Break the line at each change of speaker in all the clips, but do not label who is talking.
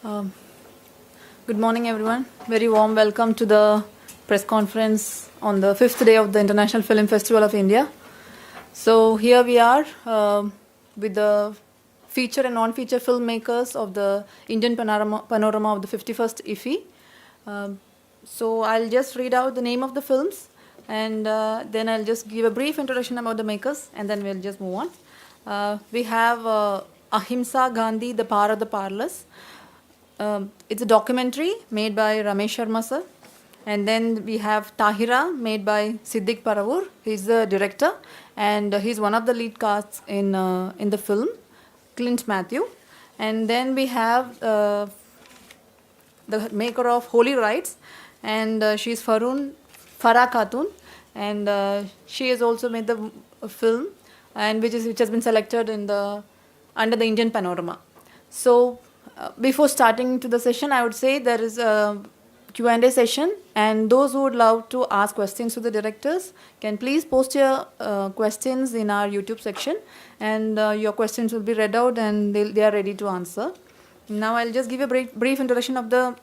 Um, Good morning, everyone. Very warm welcome to the press conference on the fifth day of the International Film Festival of India. So here we are with the feature and non-feature filmmakers of the Indian panorama of the 51st IFFI. So I'll just read out the name of the films, and then I'll just give a brief introduction about the makers, and then we'll just move on. We have Ahimsa Gandhi, The Power of the Powerless. It's a documentary made by Ramesh Sharma sir. And then we have Tahira, made by Siddiq Paravur. He's the director, and he's one of the lead casts in the film, Clint Matthew. And then we have the maker of Holy Rites, and she's Farah Khatun, and she has also made the film, and which has been selected under the Indian panorama. So before starting to the session, I would say there is a Q&A session, and those who would love to ask questions to the directors can please post your questions in our YouTube section, and your questions will be read out and they are ready to answer. Now I'll just give a brief introduction of the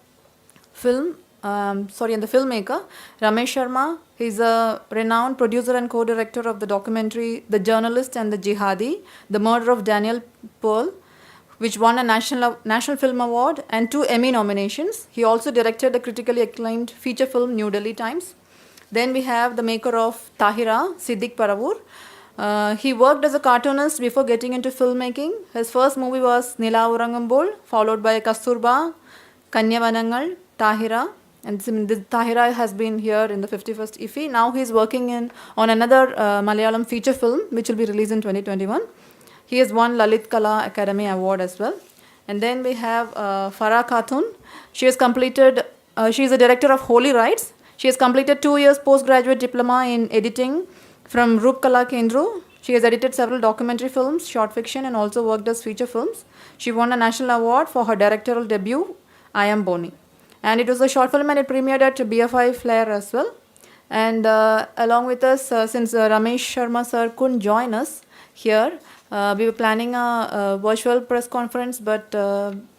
film, and the filmmaker, Ramesh Sharma. He's a renowned producer and co-director of the documentary The Journalist and the Jihadi, The Murder of Daniel Pearl, which won a National Film Award and 2 Emmy nominations. He also directed the critically acclaimed feature film New Delhi Times. Then we have the maker of Tahira, Siddiq Paravur. He worked as a cartoonist before getting into filmmaking. His first movie was Nila Urangambol, followed by Kasturba, Kanyavanangal, Tahira. And Tahira has been here in the 51st IFFI. Now he's working on another Malayalam feature film, which will be released in 2021. He has won Lalit Kala Academy Award as well. And then we have Farah Khatun. She is a director of Holy Rites. She has completed 2 years postgraduate diploma in editing from Roop Kala Kendru. She has edited several documentary films, short fiction, and also worked as feature films. She won a national award for her directorial debut, I Am Boni. And it was a short film, and it premiered at BFI Flair as well. And along with us, since Ramesh Sharma sir couldn't join us here, we were planning a virtual press conference, but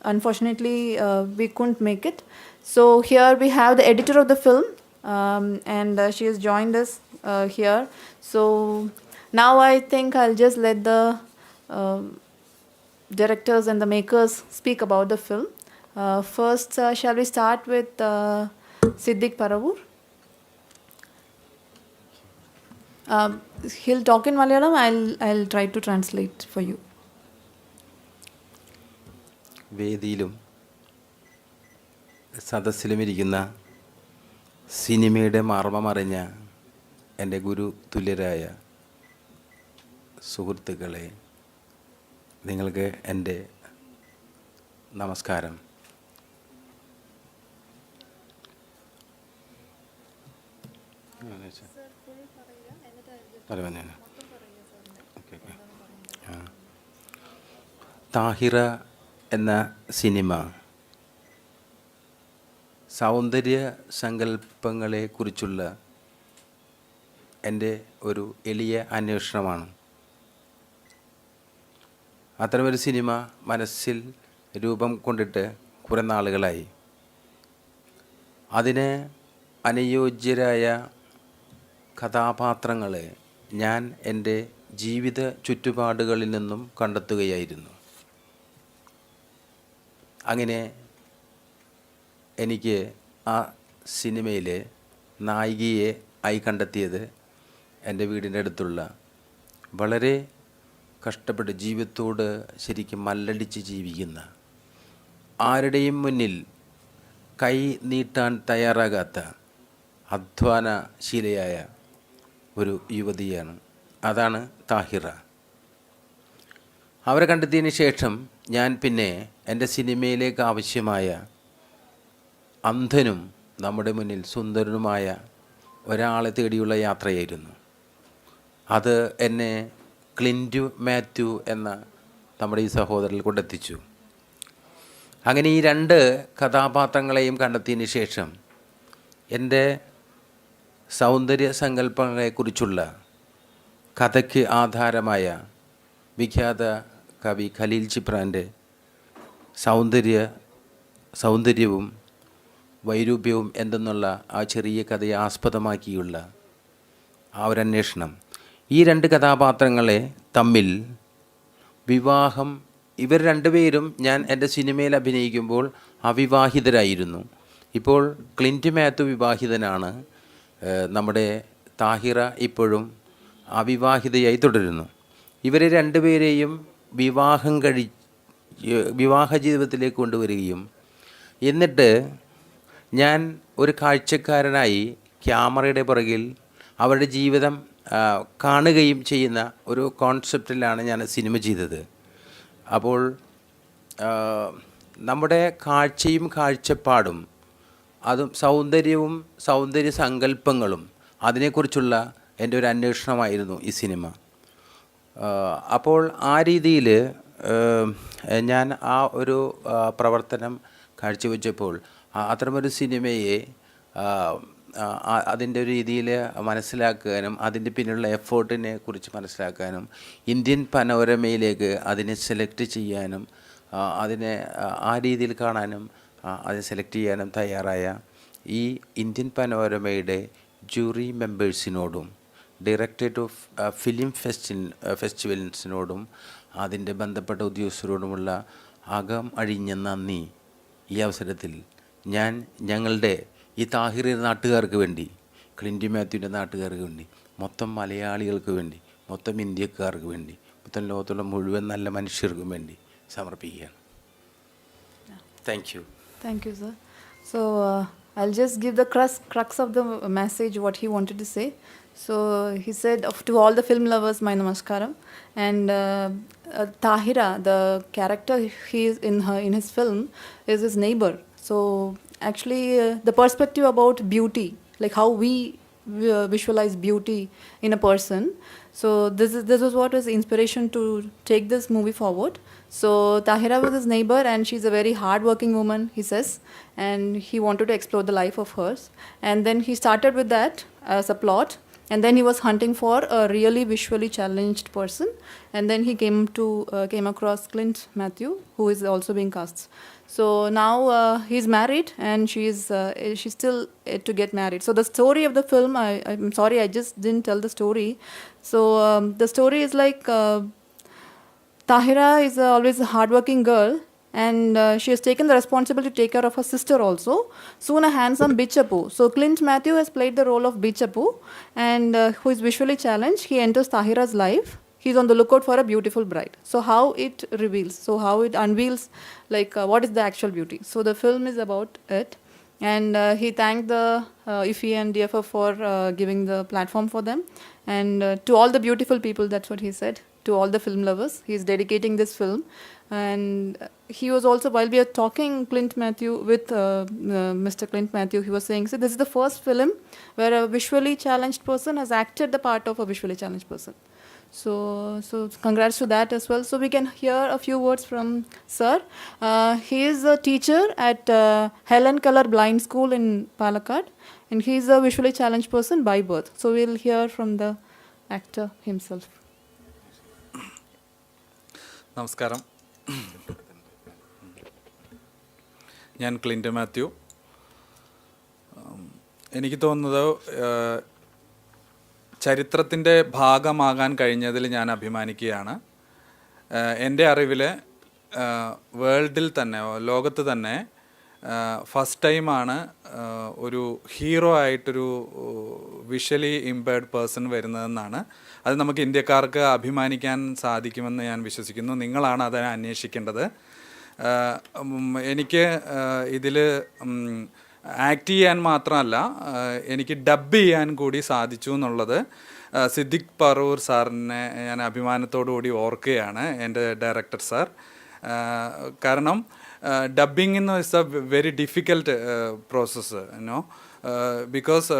unfortunately we couldn't make it. So here we have the editor of the film, and she has joined us here. So now I think I'll just let the directors and the makers speak about the film. First, shall we start with Siddiq Paravur? He'll talk in Malayalam. I'll try to translate for you.
വേദിയിലും സദസ്സിലുമിരിക്കുന്ന സിനിമയുടെ മർമ്മമറിഞ്ഞ എൻ്റെ ഗുരു തുല്യരായ സുഹൃത്തുക്കളെ, നിങ്ങൾക്ക് എൻ്റെ നമസ്കാരം. താഹിറ എന്ന cinema സൗന്ദര്യ സങ്കല്പങ്ങളെക്കുറിച്ചുള്ള എൻ്റെ ഒരു എളിയ അന്വേഷണമാണ്. അത്തരമൊരു സിനിമ മനസ്സിൽ രൂപം കൊണ്ടിട്ട് കുറേ നാളുകളായി. അതിന് അനുയോജ്യരായ കഥാപാത്രങ്ങളെ ഞാൻ എൻ്റെ ജീവിത ചുറ്റുപാടുകളിൽ നിന്നും കണ്ടെത്തുകയായിരുന്നു. അങ്ങനെ എനിക്ക് ആ സിനിമയിലെ നായികയെ ആയി കണ്ടെത്തിയത് എൻ്റെ വീടിൻ്റെ അടുത്തുള്ള വളരെ കഷ്ടപ്പെട്ട് ജീവിതത്തോട് ശരിക്കും മല്ലടിച്ച് ജീവിക്കുന്ന, ആരുടെയും മുന്നിൽ കൈ നീട്ടാൻ തയ്യാറാകാത്ത അധ്വാനശീലയായ ഒരു യുവതിയാണ്. അതാണ് താഹിറ. അവരെ കണ്ടെത്തിയതിന് ശേഷം ഞാൻ പിന്നെ എൻ്റെ സിനിമയിലേക്ക് ആവശ്യമായ അന്ധനും നമ്മുടെ മുന്നിൽ സുന്ദരനുമായ ഒരാളെ തേടിയുള്ള യാത്രയായിരുന്നു. അത് എന്നെ ക്ലിൻറ്റ് മാത്യു എന്ന നമ്മുടെ ഈ സഹോദരനിൽ കൊണ്ടെത്തിച്ചു. അങ്ങനെ ഈ 2 കഥാപാത്രങ്ങളെയും കണ്ടെത്തിയതിന് ശേഷം എൻ്റെ സൗന്ദര്യ സങ്കല്പങ്ങളെക്കുറിച്ചുള്ള കഥയ്ക്ക് ആധാരമായ വിഖ്യാത കവി ഖലീൽ ജിബ്രാൻ്റെ സൗന്ദര്യ സൗന്ദര്യവും വൈരൂപ്യവും എന്തെന്നുള്ള ആ ചെറിയ കഥയെ ആസ്പദമാക്കിയുള്ള ആ ഒരു അന്വേഷണം. ഈ രണ്ട് കഥാപാത്രങ്ങളെ തമ്മിൽ വിവാഹം, ഇവർ രണ്ടുപേരും ഞാൻ എൻ്റെ സിനിമയിൽ അഭിനയിക്കുമ്പോൾ അവിവാഹിതരായിരുന്നു. ഇപ്പോൾ ക്ലിൻറ്റ് മാത്യു വിവാഹിതനാണ്. നമ്മുടെ താഹിറ ഇപ്പോഴും അവിവാഹിതയായി തുടരുന്നു. ഇവരെ രണ്ടുപേരെയും വിവാഹ ജീവിതത്തിലേക്ക് കൊണ്ടുവരികയും എന്നിട്ട് ഞാൻ ഒരു കാഴ്ചക്കാരനായി ക്യാമറയുടെ പുറകിൽ അവരുടെ ജീവിതം കാണുകയും ചെയ്യുന്ന ഒരു കോൺസെപ്റ്റിലാണ് ഞാൻ സിനിമ ചെയ്തത്. അപ്പോൾ നമ്മുടെ കാഴ്ചയും കാഴ്ചപ്പാടും അതും സൗന്ദര്യവും സൗന്ദര്യ സങ്കല്പങ്ങളും അതിനെക്കുറിച്ചുള്ള എൻ്റെ ഒരു അന്വേഷണമായിരുന്നു ഈ സിനിമ. അപ്പോൾ ആ രീതിയിൽ ഞാൻ ആ ഒരു പ്രവർത്തനം കാഴ്ചവെച്ചപ്പോൾ അത്തരമൊരു സിനിമയെ അതിൻ്റെ ഒരു രീതിയിൽ മനസ്സിലാക്കാനും അതിൻ്റെ പിന്നിലുള്ള എഫേർട്ടിനെ കുറിച്ച് മനസ്സിലാക്കാനും ഇന്ത്യൻ പനോരമയിലേക്ക് അതിനെ സെലക്ട് ചെയ്യാനും അതിനെ ആ രീതിയിൽ കാണാനും അത് സെലക്ട് ചെയ്യാനും തയ്യാറായ ഈ ഇന്ത്യൻ പനോരമയുടെ ജൂറി മെമ്പേഴ്സിനോടും ഡയറക്ടറേറ്റ് ഓഫ് ഫിലിം ഫെസ്റ്റിവൽസിനോടും അതിൻ്റെ ബന്ധപ്പെട്ട ഉദ്യോഗസ്ഥരോടുമുള്ള അകം അഴിഞ്ഞ നന്ദി ഈ അവസരത്തിൽ ഞങ്ങളുടെ ഈ താഹിറിൻ്റെ നാട്ടുകാർക്ക് വേണ്ടി, ക്ലിൻറ്റ് മാത്യുവിൻ്റെ നാട്ടുകാർക്ക് വേണ്ടി, മൊത്തം മലയാളികൾക്ക് വേണ്ടി, മൊത്തം ഇന്ത്യക്കാർക്ക് വേണ്ടി, മൊത്തം ലോകത്തുള്ള മുഴുവൻ നല്ല മനുഷ്യർക്കും വേണ്ടി സമർപ്പിക്കുകയാണ്. Thank you.
Thank you, sir. So I'll just give the crux of the message what he wanted to say. So he said, to all the film lovers, my namaskaram. And Tahira, the character he is in his film, is his neighbor. So actually, the perspective about beauty, like how we visualize beauty in a person. So this was what was inspiration to take this movie forward. So Tahira was his neighbor, and she's a very hard-working woman, he says, and he wanted to explore the life of hers. And then he started with that as a plot, and then he was hunting for a really visually challenged person, and then he came across Clint Matthew, who is also being cast. So now he's married, and she's still yet to get married. So the story of the film, I'm sorry, I just didn't tell the story. So the story is like Tahira is always a hardworking girl, and she has taken the responsibility to take care of her sister also, soon a handsome Bichapu. So Clint Matthew has played the role of Bichapu, and who is visually challenged. He enters Tahira's life. He's on the lookout for a beautiful bride. So how it reveals, so how it unveils, like what is the actual beauty. So the film is about it. And he thanked the IFFI and DFF for giving the platform for them. And to all the beautiful people, that's what he said, to all the film lovers, he's dedicating this film. And he was also, while we are talking Clint Matthew with Mr. Clint Matthew, he was saying, so this is the first film where a visually challenged person has acted the part of a visually challenged person. So congrats to that as well. So we can hear a few words from sir. He is a teacher at Helen Keller Blind School in Palakkad, and he is a visually challenged person by birth. So we'll hear from the actor himself.
നമസ്കാരം, ഞാൻ Clint Mathew. എനിക്ക് തോന്നുന്നത് ചരിത്രത്തിൻ്റെ ഭാഗമാകാൻ കഴിഞ്ഞതിൽ ഞാൻ അഭിമാനിക്കുകയാണ്. എൻ്റെ അറിവിൽ വേൾഡിൽ തന്നെ, ലോകത്ത് തന്നെ ഫസ്റ്റ് ടൈമാണ് ഒരു ഹീറോ ആയിട്ടൊരു വിഷ്വലി ഇമ്പയർഡ് പേഴ്സൺ വരുന്നതെന്നാണ്. അത് നമുക്ക് ഇന്ത്യക്കാർക്ക് അഭിമാനിക്കാൻ സാധിക്കുമെന്ന് ഞാൻ വിശ്വസിക്കുന്നു. നിങ്ങളാണ് അതിനെ അന്വേഷിക്കേണ്ടത്. എനിക്ക് ഇതിൽ ആക്ട് ചെയ്യാൻ മാത്രമല്ല, എനിക്ക് ഡബ് ചെയ്യാൻ കൂടി സാധിച്ചു എന്നുള്ളത് സിദ്ദിഖ് പറൂർ സാറിനെ ഞാൻ അഭിമാനത്തോടു കൂടി ഓർക്കുകയാണ്, എൻ്റെ ഡയറക്ടർ സാർ. കാരണം ഡബ്ബിംഗ് എന്ന് is A very difficult process, because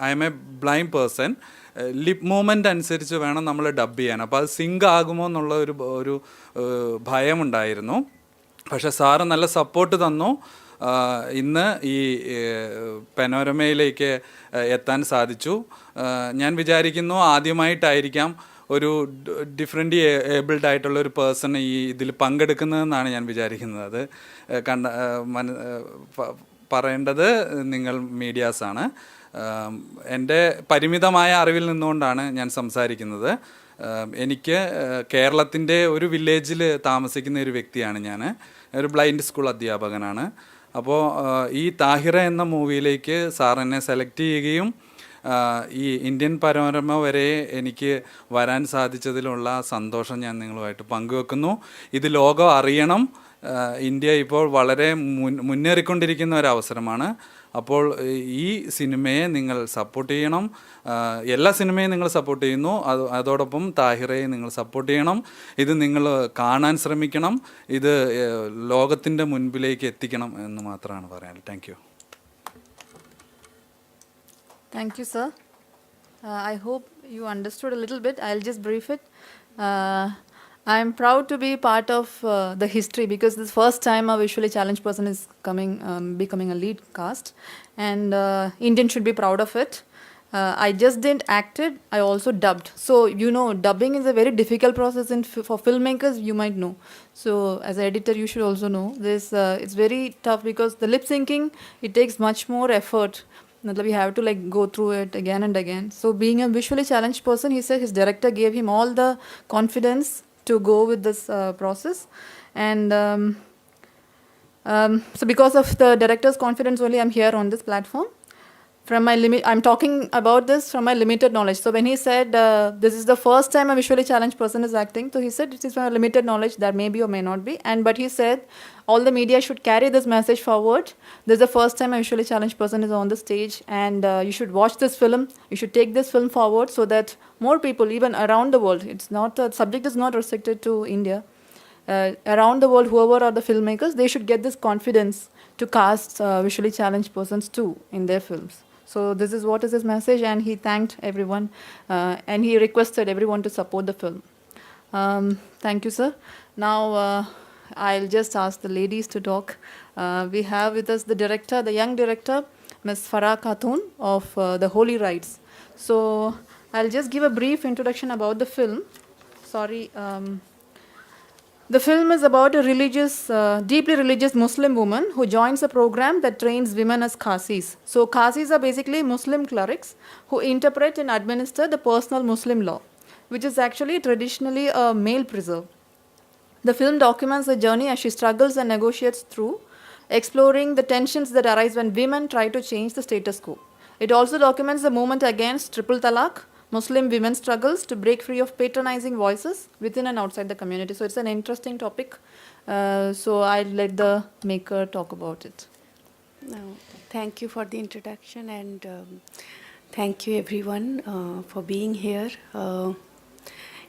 I M A blind person. Lip movement അനുസരിച്ച് വേണം നമ്മൾ ഡബ് ചെയ്യാൻ. അപ്പോൾ അത് സിങ്ക് ആകുമോ എന്നുള്ള ഒരു ഭയമുണ്ടായിരുന്നു. പക്ഷേ സാറ് നല്ല സപ്പോർട്ട് തന്നു. ഇന്ന് ഈ പനോരമയിലേക്ക് എത്താൻ സാധിച്ചു. ഞാൻ വിചാരിക്കുന്നു ആദ്യമായിട്ടായിരിക്കാം ഒരു ഡിഫറെൻ്റ് ഏബിൾഡ് ആയിട്ടുള്ള ഒരു പേഴ്സൺ ഈ ഇതിൽ പങ്കെടുക്കുന്നതെന്നാണ് ഞാൻ വിചാരിക്കുന്നത്. അത് കണ്ട പറയേണ്ടത് നിങ്ങൾ മീഡിയാസാണ്. എൻ്റെ പരിമിതമായ അറിവിൽ നിന്നുകൊണ്ടാണ് ഞാൻ സംസാരിക്കുന്നത്. എനിക്ക് കേരളത്തിൻ്റെ ഒരു വില്ലേജിൽ താമസിക്കുന്ന ഒരു വ്യക്തിയാണ് ഞാൻ. ഒരു ബ്ലൈൻഡ് സ്കൂൾ അധ്യാപകനാണ്. അപ്പോൾ ഈ താഹിറ എന്ന മൂവിയിലേക്ക് സാർ എന്നെ സെലക്ട് ചെയ്യുകയും ഈ ഇന്ത്യൻ പനോരമ വരെ എനിക്ക് വരാൻ സാധിച്ചതിലുള്ള സന്തോഷം ഞാൻ നിങ്ങളുമായിട്ട് പങ്കുവെക്കുന്നു. ഇത് ലോകം അറിയണം. ഇന്ത്യ ഇപ്പോൾ വളരെ മുന്നേറിക്കൊണ്ടിരിക്കുന്ന ഒരവസരമാണ്. അപ്പോൾ ഈ സിനിമയെ നിങ്ങൾ സപ്പോർട്ട് ചെയ്യണം. എല്ലാ സിനിമയും നിങ്ങൾ സപ്പോർട്ട് ചെയ്യുന്നു, അതോടൊപ്പം താഹിറയെ നിങ്ങൾ സപ്പോർട്ട് ചെയ്യണം. ഇത് നിങ്ങൾ കാണാൻ ശ്രമിക്കണം. ഇത് ലോകത്തിൻ്റെ മുൻപിലേക്ക് എത്തിക്കണം എന്ന് മാത്രമാണ് പറയാൻ. Thank you.
Thank you, sir. I hope you understood a little bit. I'll just brief it. I'm proud to be part of the history because this first time a visually challenged person is becoming a lead cast, and Indian should be proud of it. I just didn't act it, I also dubbed. So, you know, dubbing is a very difficult process for filmmakers, you might know. So, as an editor, you should also know this. It's very tough because the lip syncing, it takes much more effort. We have to like go through it again and again. So, being a visually challenged person, he said his director gave him all the confidence to go with this process. And so, because of the director's confidence only, I'm here on this platform. I'm talking about this from my limited knowledge. So when he said this is the first time a visually challenged person is acting, so he said it is from a limited knowledge, that may be or may not be. But he said all the media should carry this message forward. This is the first time a visually challenged person is on the stage, and you should watch this film. You should take this film forward so that more people, even around the world, the subject is not restricted to India. Around the world, whoever are the filmmakers, they should get this confidence to cast visually challenged persons too in their films. So this is what is his message, and he thanked everyone and he requested everyone to support the film. Thank you, sir. Now I'll just ask the ladies to talk. We have with us the director, the young director, Ms. Farah Khatun of The Holy Rites. So I'll just give a brief introduction about the film. Sorry. The film is about a deeply religious Muslim woman who joins a program that trains women as Qasis. So Qasis are basically Muslim clerics who interpret and administer the personal Muslim law, which is actually traditionally a male preserve. The film documents the journey as she struggles and negotiates through, exploring the tensions that arise when women try to change the status quo. It also documents the movement against triple talaq, Muslim women's struggles to break free of patronizing voices within and outside the community. So it's an interesting topic. So I'll let the maker talk about it.
No, thank you for the introduction, and thank you everyone for being here.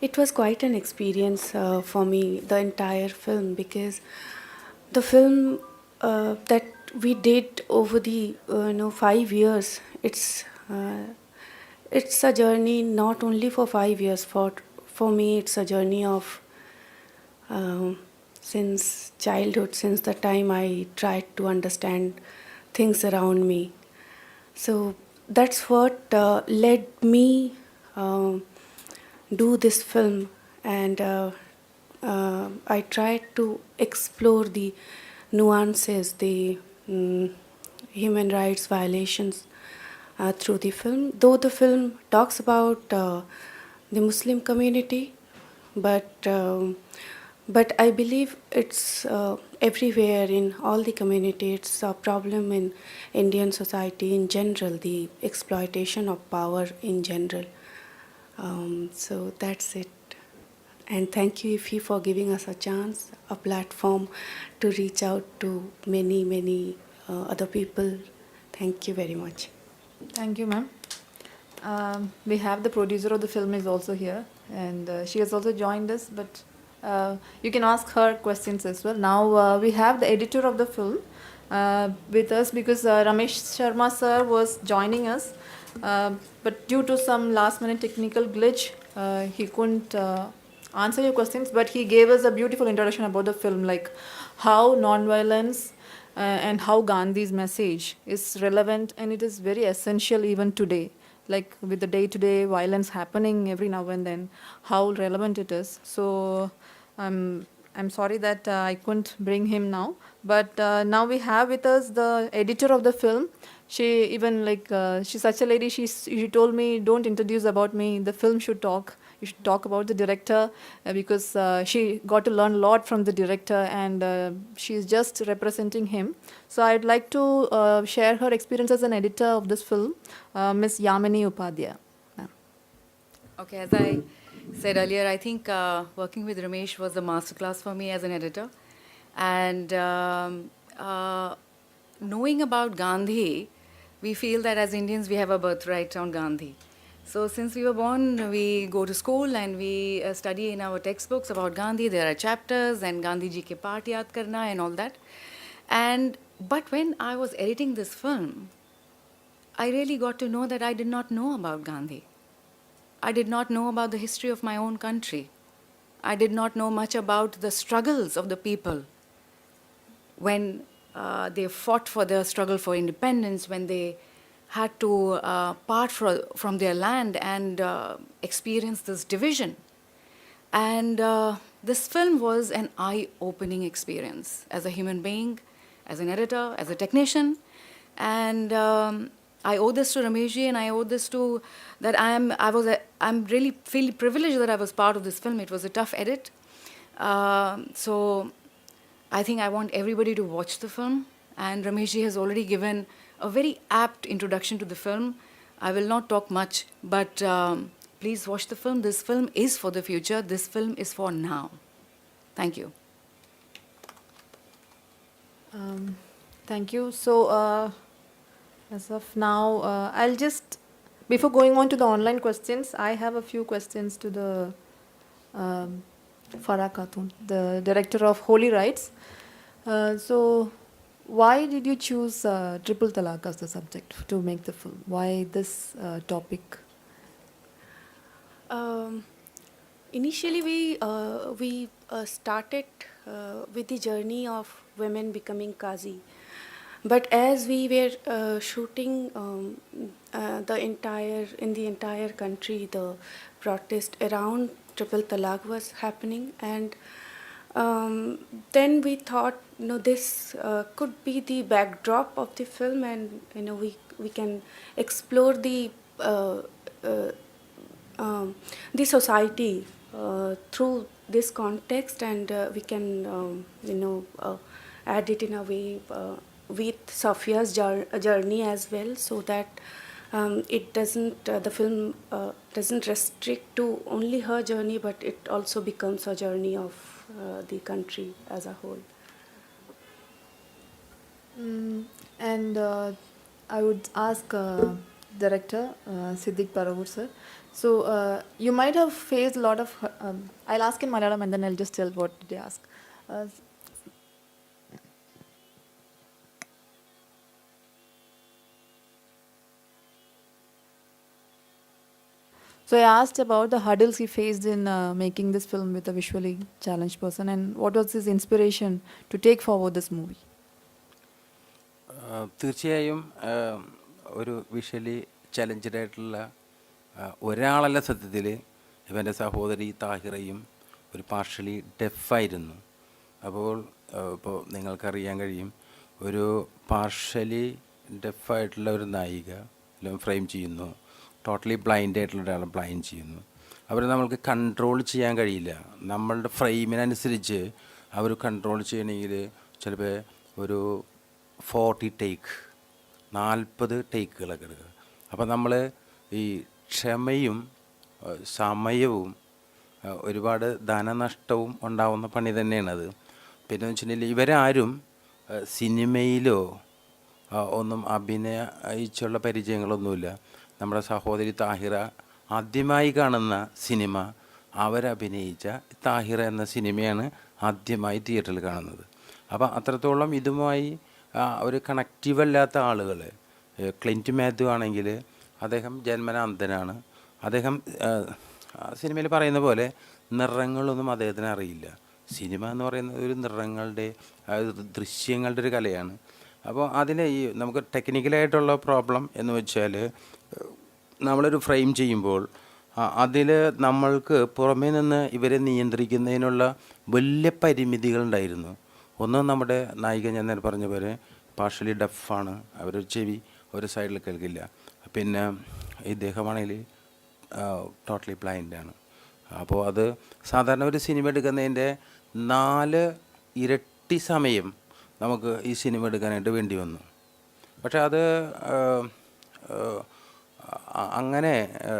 It was quite an experience for me, the entire film, because the film that we did over the 5 years, it's a journey not only for 5 years. For me, it's a journey of since childhood, since the time I tried to understand things around me. So that's what led me do this film, and I tried to explore the nuances, the human rights violations through the film. Though the film talks about the Muslim community, but I believe it's everywhere in all the community. It's a problem in Indian society in general, the exploitation of power in general. So that's it. And thank you, Ifi, for giving us a chance, a platform to reach out to many other people. Thank you very much.
Thank you, ma'am. We have the producer of the film is also here, and she has also joined us, but you can ask her questions as well. Now we have the editor of the film with us because Ramesh Sharma sir was joining us, but due to some last minute technical glitch, he couldn't answer your questions, but he gave us a beautiful introduction about the film, like how non-violence and how Gandhi's message is relevant, and it is very essential even today like with the day-to-day violence happening every now and then, how relevant it is. So I'm sorry that I couldn't bring him now, but now we have with us the editor of the film. She even she's such a lady. She told me, don't introduce about me. The film should talk. You should talk about the director because she got to learn a lot from the director, and she's just representing him. So I'd like to share her experience as an editor of this film, Miss Yamini Upadhyaya. Yeah.
Okay, as I said earlier, I think working with Ramesh was a masterclass for me as an editor. And knowing about Gandhi, we feel that as Indians we have a birthright on Gandhi. So since we were born, we go to school and we study in our textbooks about Gandhi. There are chapters and Gandhi ji ke paat yaad karna and all that. But when I was editing this film, I really got to know that I did not know about Gandhi. I did not know about the history of my own country. I did not know much about the struggles of the people when they fought for their struggle for independence, when they had to part from their land and experience this division. And this film was an eye-opening experience as a human being, as an editor, as a technician. And I owe this to Rameshji, and I owe this to that I'm really feel privileged that I was part of this film. It was a tough edit. So I think I want everybody to watch the film. And Rameshji has already given a very apt introduction to the film. I will not talk much, but please watch the film. This film is for the future. This film is for now. Thank you.
Thank you. So as of now, I'll just, before going on to the online questions, I have a few questions to the Farah Khatun, the director of Holy Rights. So why did you choose triple talaq as the subject to make the film? Why this topic?
Initially, we started with the journey of women becoming Qazi. But as we were shooting in the entire country, the protest around triple talaq was happening, and then we thought, this could be the backdrop of the film, and we can explore the society through this context, and we can add it in a way with Safia's journey as well, so that it doesn't the film doesn't restrict to only her journey, but it also becomes a journey of the country as a whole.
And I would ask director Siddiq Paravur sir. So you might have faced a lot of. I'll ask in Malayalam and then I'll just tell what they ask. So I asked about the hurdles he faced in making this film with a visually challenged person, and what was his inspiration to take forward this movie?
തീർച്ചയായും ഒരു visually challenged ആയിട്ടുള്ള ഒരാളല്ല സത്യത്തിൽ. ഇവൻ്റെ സഹോദരി താഹിറയും ഒരു partially ഡെഫായിരുന്നു. അപ്പോൾ ഇപ്പോൾ നിങ്ങൾക്കറിയാൻ കഴിയും, ഒരു പാർഷ്യലി ഡെഫായിട്ടുള്ള ഒരു നായിക ഫ്രെയിം ചെയ്യുന്നു, ടോട്ടലി ബ്ലൈൻഡ് ആയിട്ടുള്ള ഒരാളെ ബ്ലൈൻഡ് ചെയ്യുന്നു. അവരെ നമ്മൾക്ക് കൺട്രോൾ ചെയ്യാൻ കഴിയില്ല. നമ്മളുടെ ഫ്രെയിമിനനുസരിച്ച് അവർ കൺട്രോൾ ചെയ്യണമെങ്കിൽ ചിലപ്പോൾ ഒരു 40 ടേക്ക് 40 ടേക്കുകളൊക്കെ എടുക്കുക. അപ്പോൾ നമ്മൾ ഈ ക്ഷമയും സമയവും ഒരുപാട് ധനനഷ്ടവും ഉണ്ടാവുന്ന പണി തന്നെയാണത്. പിന്നെ വെച്ചിട്ടുണ്ടെങ്കിൽ ഇവരാരും സിനിമയിലോ ഒന്നും അഭിനയിച്ചുള്ള പരിചയങ്ങളൊന്നുമില്ല. നമ്മുടെ സഹോദരി താഹിറ ആദ്യമായി കാണുന്ന സിനിമ അവരഭിനയിച്ച താഹിറ എന്ന സിനിമയാണ് ആദ്യമായി തിയേറ്ററിൽ കാണുന്നത്. അപ്പോൾ അത്രത്തോളം ഇതുമായി ഒരു കണക്റ്റീവ് അല്ലാത്ത ആളുകൾ. ക്ലിൻറ്റ് മാത്യു ആണെങ്കിൽ അദ്ദേഹം ജന്മന അന്ധനാണ്. അദ്ദേഹം സിനിമയിൽ പറയുന്ന പോലെ നിറങ്ങളൊന്നും അദ്ദേഹത്തിന് അറിയില്ല. സിനിമ എന്ന് പറയുന്നത് ഒരു നിറങ്ങളുടെ ദൃശ്യങ്ങളുടെ ഒരു കലയാണ്. അപ്പോൾ അതിൽ ഈ നമുക്ക് ടെക്നിക്കലായിട്ടുള്ള പ്രോബ്ലം എന്ന് വെച്ചാൽ നമ്മളൊരു ഫ്രെയിം ചെയ്യുമ്പോൾ അതിൽ നമ്മൾക്ക് പുറമേ നിന്ന് ഇവരെ നിയന്ത്രിക്കുന്നതിനുള്ള വലിയ പരിമിതികളുണ്ടായിരുന്നു. ഒന്ന്, നമ്മുടെ നായിക ഞാൻ നേരെ പറഞ്ഞ പോലെ പാർഷ്യലി ഡഫാണ്, അവരൊരു ചെവി ഒരു സൈഡിൽ കേൾക്കില്ല. പിന്നെ ഇദ്ദേഹമാണെങ്കിൽ ടോട്ടലി ബ്ലൈൻഡാണ്. അപ്പോൾ അത് സാധാരണ ഒരു സിനിമ എടുക്കുന്നതിൻ്റെ 4 ഇരട്ടി സമയം നമുക്ക് ഈ സിനിമ എടുക്കാനായിട്ട് വേണ്ടി വന്നു. പക്ഷേ അത് അങ്ങനെ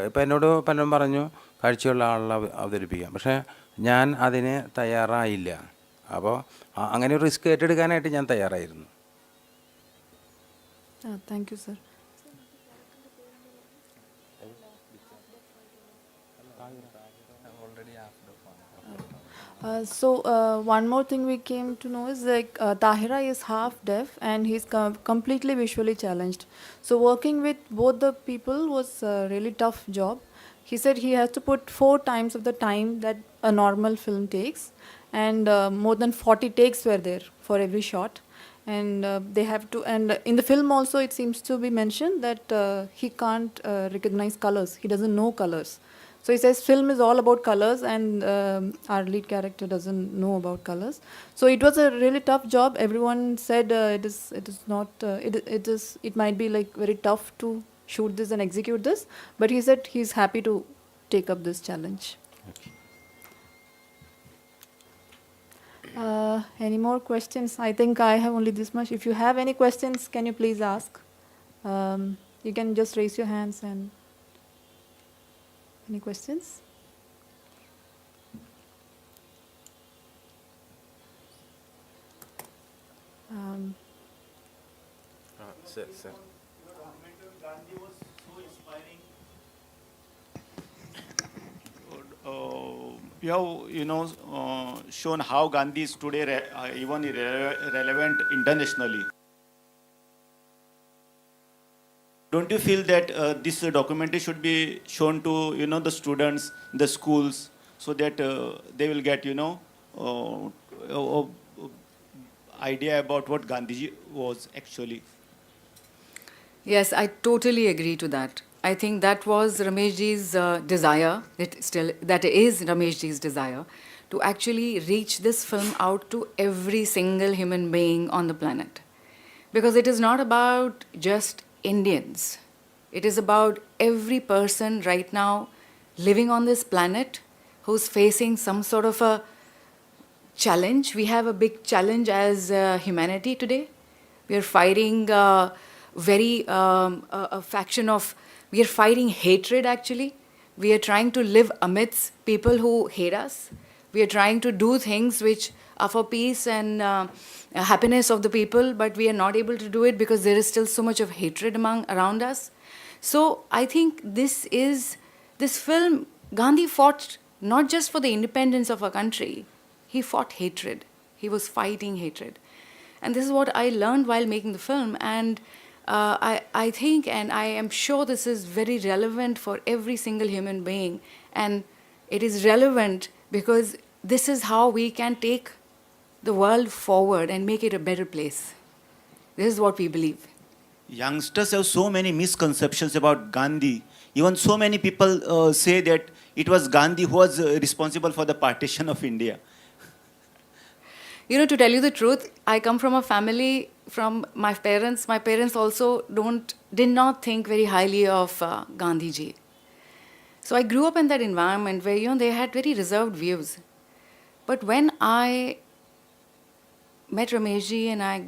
ഇപ്പം എന്നോട് പലരും പറഞ്ഞു കാഴ്ചയുള്ള ആളെ അവതരിപ്പിക്കാം, പക്ഷേ ഞാൻ അതിന് തയ്യാറായില്ല. അപ്പോൾ അങ്ങനെ ഒരു റിസ്ക് ഏറ്റെടുക്കാനായിട്ട് ഞാൻ തയ്യാറായിരുന്നു.
Thank you, sir. One more thing we came to know is like Tahira is half deaf and he's completely visually challenged. So working with both the people was a really tough job. He said he has to put 4 times of the time that a normal film takes, and more than 40 takes were there for every shot. And they have to, and in the film also it seems to be mentioned that he can't recognize colors. He doesn't know colors. So he says film is all about colors, and our lead character doesn't know about colors. So it was a really tough job. Everyone said it is not it might be like very tough to shoot this and execute this, but he said he's happy to take up this challenge.
Okay.
Any more questions? I think I have only this much. If you have any questions, can you please ask? You can just raise your hands. And any questions?
Sir.
You have, shown how Gandhi is today even relevant internationally. Don't you feel that this documentary should be shown to the students, the schools, so that they will get idea about what Gandhiji was actually?
Yes, I totally agree to that. I think that was Rameshji's desire. That is Rameshji's desire to actually reach this film out to every single human being on the planet, because it is not about just Indians. It is about every person right now living on this planet who's facing some sort of a challenge. We have a big challenge as humanity today. We are fighting a faction of, we are fighting hatred actually. We are trying to live amidst people who hate us. We are trying to do things which are for peace and happiness of the people, but we are not able to do it because there is still so much of hatred around us. So I think this film, Gandhi fought not just for the independence of our country, he fought hatred. He was fighting hatred. And this is what I learned while making the film. And I think, and I am sure this is very relevant for every single human being. And it is relevant because this is how we can take the world forward and make it a better place. This is what we believe.
Youngsters have so many misconceptions about Gandhi. Even so many people say that it was Gandhi who was responsible for the partition of India.
To tell you the truth, I come from a family, from my parents. My parents also did not think very highly of Gandhiji. So I grew up in that environment where, they had very reserved views. But when I met Rameshji and I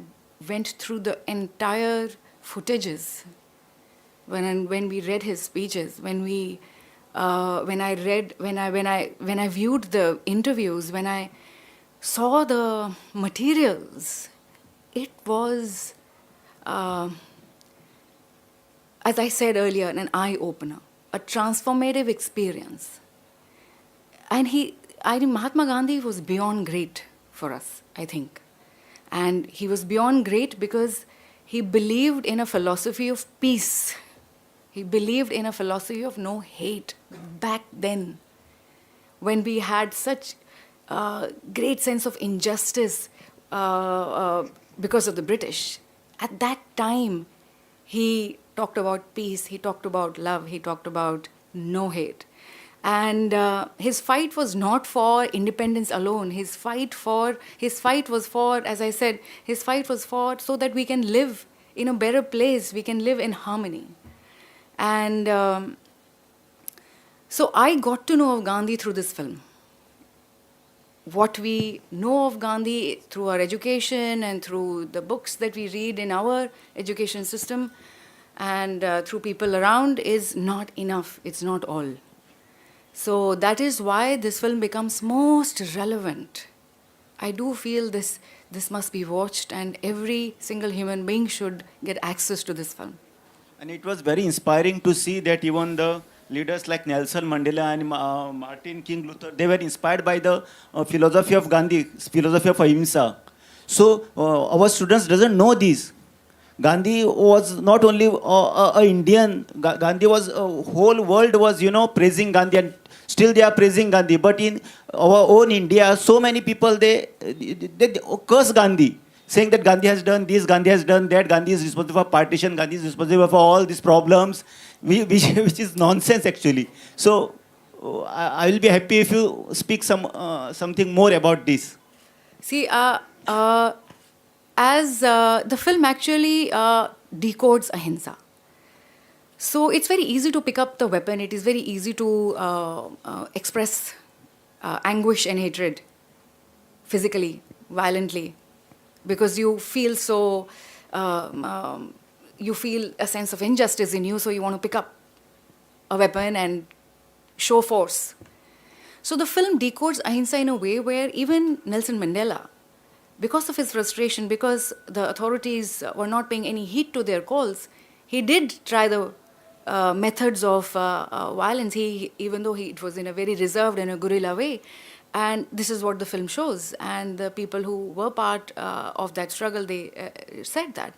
went through the entire footages, when we read his speeches, when I viewed the interviews, when I saw the materials, it was, as I said earlier, an eye-opener, a transformative experience. And Mahatma Gandhi was beyond great for us, I think. And he was beyond great because he believed in a philosophy of peace. He believed in a philosophy of no hate back then, when we had such great sense of injustice because of the British. At that time, he talked about peace, he talked about love, he talked about no hate. And his fight was not for independence alone. His fight was for, as I said, his fight was for so that we can live in a better place, we can live in harmony. And so I got to know of Gandhi through this film. What we know of Gandhi through our education and through the books that we read in our education system and through people around is not enough. It's not all. So that is why this film becomes most relevant. I do feel this must be watched, and every single human being should get access to this film.
And it was very inspiring to see that even the leaders like Nelson Mandela and Martin King Luther, they were inspired by the philosophy of Gandhi, philosophy of Ahimsa. So our students doesn't know this. Gandhi was not only a Indian. Gandhi was whole world was praising Gandhi, and still they are praising Gandhi. But in our own India, so many people they curse Gandhi, saying that Gandhi has done this, Gandhi has done that, Gandhi is responsible for partition, Gandhi is responsible for all these problems, which is nonsense actually. So I will be happy if you speak something more about this.
See, as the film actually decodes ahimsa. So it's very easy to pick up the weapon. It is very easy to express anguish and hatred physically, violently, because you feel so, you feel a sense of injustice in you, so you want to pick up a weapon and show force. So the film decodes ahimsa in a way where even Nelson Mandela, because of his frustration, because the authorities were not paying any heed to their calls, he did try the methods of violence, even though it was in a very reserved and a guerrilla way. And this is what the film shows. And the people who were part of that struggle, they said that.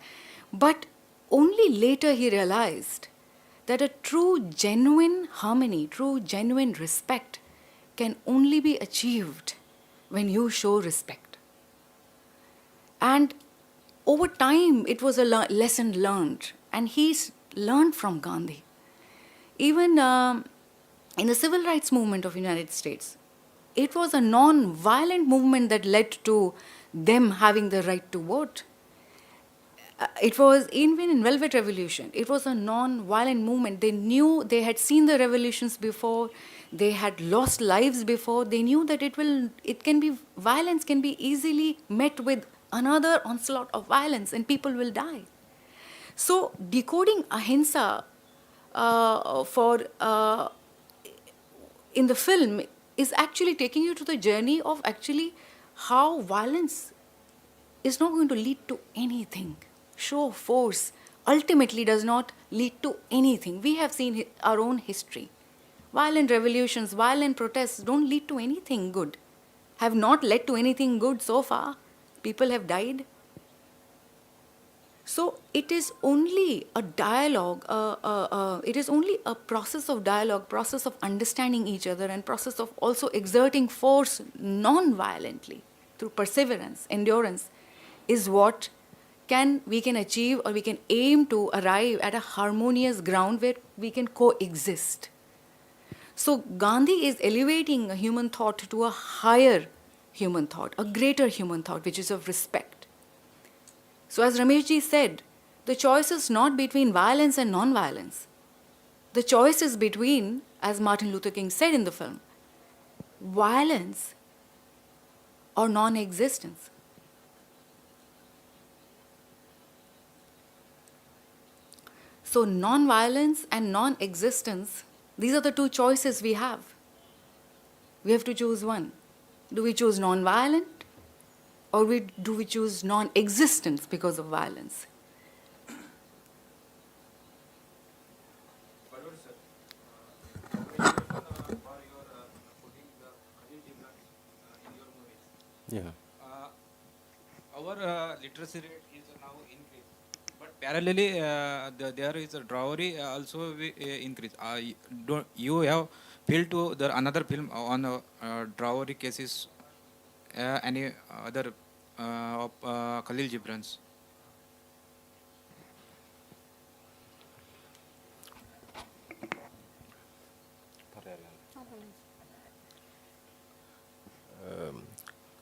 But only later he realized that a true, genuine harmony, true, genuine respect can only be achieved when you show respect. And over time, it was a lesson learned. And he's learned from Gandhi. Even in the civil rights movement of the United States, it was a non-violent movement that led to them having the right to vote. It was even in Velvet Revolution. It was a non-violent movement. They knew, they had seen the revolutions before. They had lost lives before. They knew that violence can be easily met with another onslaught of violence, and people will die. So decoding ahimsa in the film is actually taking you to the journey of actually how violence is not going to lead to anything. Show of force ultimately does not lead to anything. We have seen our own history. Violent revolutions, violent protests don't lead to anything good, have not led to anything good so far. People have died. So it is only a dialogue, it is only a process of dialogue, process of understanding each other, and process of also exerting force non-violently through perseverance, endurance, is what we can achieve, or we can aim to arrive at a harmonious ground where we can coexist. So Gandhi is elevating a human thought to a higher human thought, a greater human thought, which is of respect. So as Rameshji said, the choice is not between violence and non-violence. The choice is between, as Martin Luther King said in the film, violence or non-existence. So non-violence and non-existence, these are the two choices we have. We have to choose one. Do we choose non-violent, or do we choose non-existence because of violence?
Yeah.
Our literacy rate is now increased, but parallelly there is a dowry also increase. You have feel to another film on dowry cases, any other of Khalil Gibran's?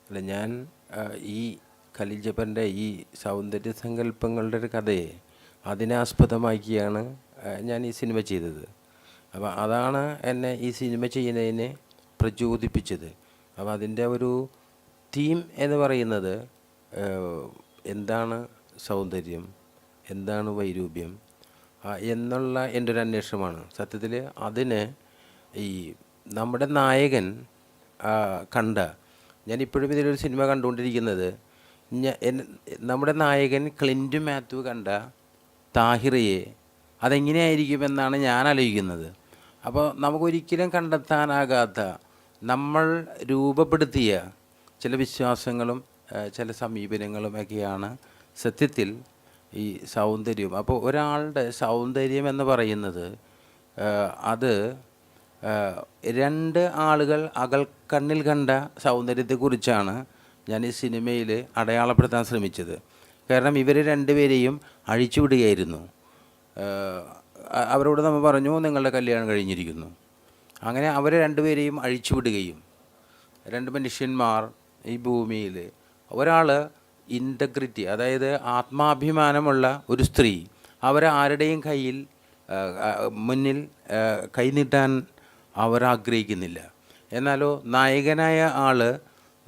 അല്ല ഞാൻ ഈ ഖലീൽ ജബറിൻ്റെ ഈ സൗന്ദര്യ സങ്കല്പങ്ങളുടെ ഒരു കഥയെ അതിനെ ആസ്പദമാക്കിയാണ് ഞാൻ ഈ സിനിമ ചെയ്തത്. അപ്പോൾ അതാണ് എന്നെ ഈ സിനിമ ചെയ്യുന്നതിനെ പ്രചോദിപ്പിച്ചത്. അപ്പോൾ അതിൻ്റെ ഒരു തീം എന്ന് പറയുന്നത് എന്താണ് സൗന്ദര്യം, എന്താണ് വൈരൂപ്യം എന്നുള്ള എൻ്റെ ഒരു അന്വേഷണമാണ്. സത്യത്തിൽ അതിന് ഈ നമ്മുടെ നായകൻ കണ്ട, ഞാനിപ്പോഴും ഇതിലൊരു സിനിമ കണ്ടുകൊണ്ടിരിക്കുന്നത്, നമ്മുടെ നായകൻ ക്ലിൻറ്റ് മാത്യു കണ്ട താഹിറയെ അതെങ്ങനെയായിരിക്കുമെന്നാണ് ഞാൻ ആലോചിക്കുന്നത്. അപ്പോൾ നമുക്കൊരിക്കലും കണ്ടെത്താനാകാത്ത, നമ്മൾ രൂപപ്പെടുത്തിയ ചില വിശ്വാസങ്ങളും ചില സമീപനങ്ങളും ഒക്കെയാണ് സത്യത്തിൽ ഈ സൗന്ദര്യം. അപ്പോൾ ഒരാളുടെ സൗന്ദര്യം എന്ന് പറയുന്നത് അത് രണ്ട് ആളുകൾ അകൽക്കണ്ണിൽ കണ്ട സൗന്ദര്യത്തെക്കുറിച്ചാണ് ഞാൻ ഈ സിനിമയിൽ അടയാളപ്പെടുത്താൻ ശ്രമിച്ചത്. കാരണം ഇവർ രണ്ടുപേരെയും അഴിച്ചുവിടുകയായിരുന്നു. അവരോട് നമ്മൾ പറഞ്ഞു നിങ്ങളുടെ കല്യാണം കഴിഞ്ഞിരിക്കുന്നു. അങ്ങനെ അവരെ രണ്ടുപേരെയും അഴിച്ചുവിടുകയും, രണ്ട് മനുഷ്യന്മാർ ഈ ഭൂമിയിൽ, ഒരാൾ ഇൻറ്റഗ്രിറ്റി, അതായത് ആത്മാഭിമാനമുള്ള ഒരു സ്ത്രീ, അവരെ ആരുടെയും കയ്യിൽ മുന്നിൽ കൈനീട്ടാൻ അവർ ആഗ്രഹിക്കുന്നില്ല. എന്നാലോ നായകനായ ആൾ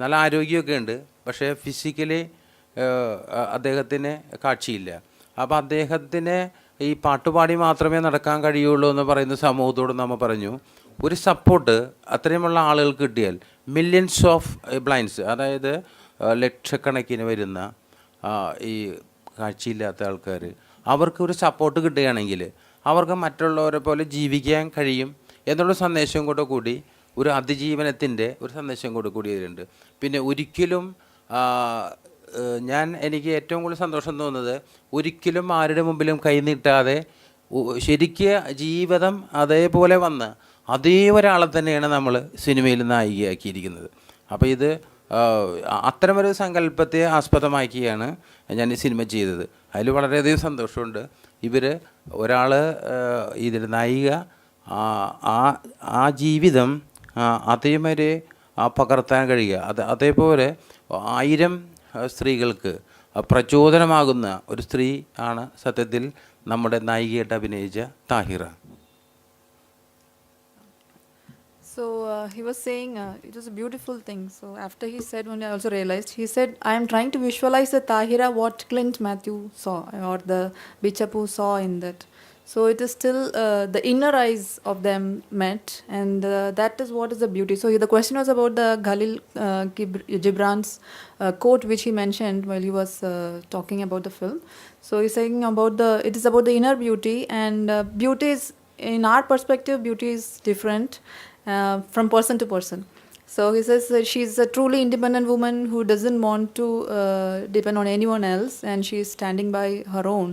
നല്ല ആരോഗ്യമൊക്കെ ഉണ്ട്, പക്ഷേ ഫിസിക്കലി അദ്ദേഹത്തിന് കാഴ്ചയില്ല. അപ്പോൾ അദ്ദേഹത്തിന് ഈ പാട്ടുപാടി മാത്രമേ നടക്കാൻ കഴിയുള്ളൂ എന്ന് പറയുന്ന സമൂഹത്തോട് നമ്മൾ പറഞ്ഞു, ഒരു സപ്പോർട്ട് അത്രയുമുള്ള ആളുകൾക്ക് കിട്ടിയാൽ, മില്യൺസ് ഓഫ് ബ്ലൈൻഡ്സ്, അതായത് ലക്ഷക്കണക്കിന് വരുന്ന ഈ കാഴ്ചയില്ലാത്ത ആൾക്കാർ, അവർക്ക് ഒരു സപ്പോർട്ട് കിട്ടുകയാണെങ്കിൽ അവർക്ക് മറ്റുള്ളവരെ പോലെ ജീവിക്കാൻ കഴിയും എന്നുള്ള സന്ദേശം കൂടെ കൂടി, ഒരു അതിജീവനത്തിൻ്റെ ഒരു സന്ദേശം കൂടെ കൂടി ഇതിലുണ്ട്. പിന്നെ ഒരിക്കലും എനിക്ക് ഏറ്റവും കൂടുതൽ സന്തോഷം തോന്നുന്നത്, ഒരിക്കലും ആരുടെ മുമ്പിലും കൈനീട്ടാതെ ശരിക്ക് ജീവിതം അതേപോലെ വന്ന് അതേ ഒരാളെ തന്നെയാണ് നമ്മൾ സിനിമയിൽ നായികയാക്കിയിരിക്കുന്നത്. അപ്പോൾ ഇത് അത്തരമൊരു സങ്കല്പത്തെ ആസ്പദമാക്കിയാണ് ഞാൻ ഈ സിനിമ ചെയ്തത്. അതിൽ വളരെയധികം സന്തോഷമുണ്ട്. ഇവർ ഒരാൾ ഇതിൽ നായിക ആ ജീവിതം അതേമാതിരി പകർത്താൻ കഴിയുക. അതേപോലെ 1000 സ്ത്രീകൾക്ക് പ്രചോദനമാകുന്ന ഒരു സ്ത്രീ ആണ് സത്യത്തിൽ നമ്മുടെ നായികയായിട്ട് അഭിനയിച്ച Thahira.
So he was saying it was a beautiful thing. So after he said, when I also realized, he said, I am trying to visualize the Tahira what Clint Matthew saw or the Bichapu saw in that. So it is still the inner eyes of them met, and that is what is the beauty. So the question was about the Khalil Gibran's quote which he mentioned while he was talking about the film. So he's saying about it is about the inner beauty, and beauty is, in our perspective, beauty is different from person to person. So he says that she's a truly independent woman who doesn't want to depend on anyone else, and she is standing by her own.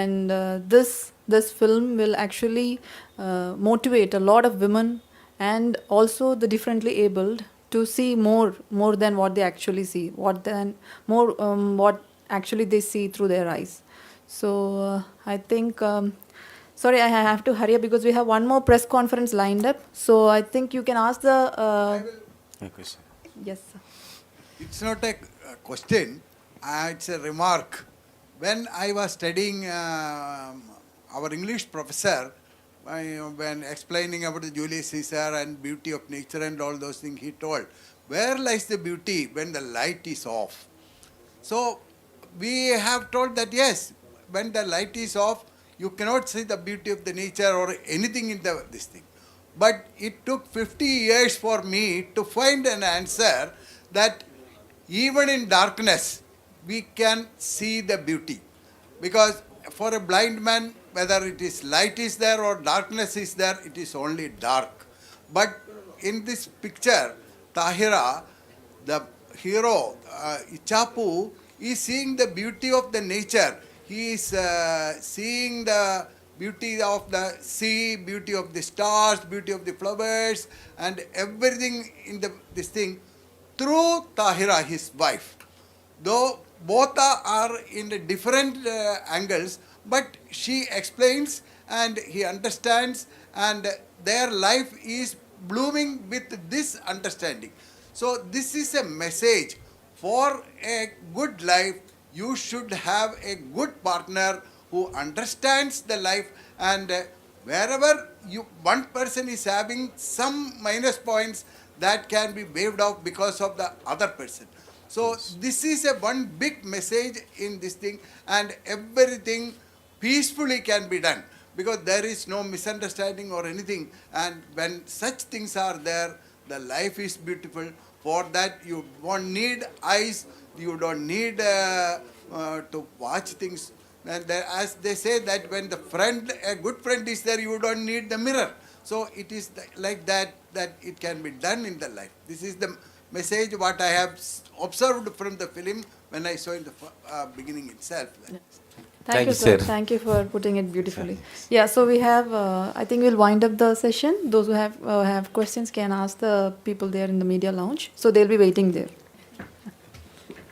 And this film will actually motivate a lot of women and also the differently abled to see more than what they actually see, what actually they see through their eyes. So I think. Sorry, I have to hurry up because we have one more press conference lined up. So I think you can ask the. Yes, sir.
It's not a question, it's a remark. When I was studying, our English professor, when explaining about the Julius Caesar and beauty of nature and all those things, he told, where lies the beauty when the light is off? So we have told that yes, when the light is off, you cannot see the beauty of the nature or anything in this thing. But it took 50 years for me to find an answer that even in darkness, we can see the beauty. Because for a blind man, whether it is light is there or darkness is there, it is only dark. But in this picture, Tahira, the hero, Ichapu, is seeing the beauty of the nature. He is seeing the beauty of the sea, beauty of the stars, beauty of the flowers, and everything in this thing through Tahira, his wife. Though both are in the different angles, but she explains and he understands, and their life is blooming with this understanding. So this is a message for a good life, you should have a good partner who understands the life, and wherever one person is having some minus points, that can be waved off because of the other person. So this is a one big message in this thing, and everything peacefully can be done because there is no misunderstanding or anything. And when such things are there, the life is beautiful. For that, you won't need eyes, you don't need to watch things. And as they say that when a good friend is there, you don't need the mirror. So it is like that it can be done in the life. This is the message what I have observed from the film when I saw in the beginning itself.
Thank you, sir. Thank you for putting it beautifully. Yeah, so we have, I think we'll wind up the session. Those who have questions can ask the people there in the media lounge. So they'll be waiting there.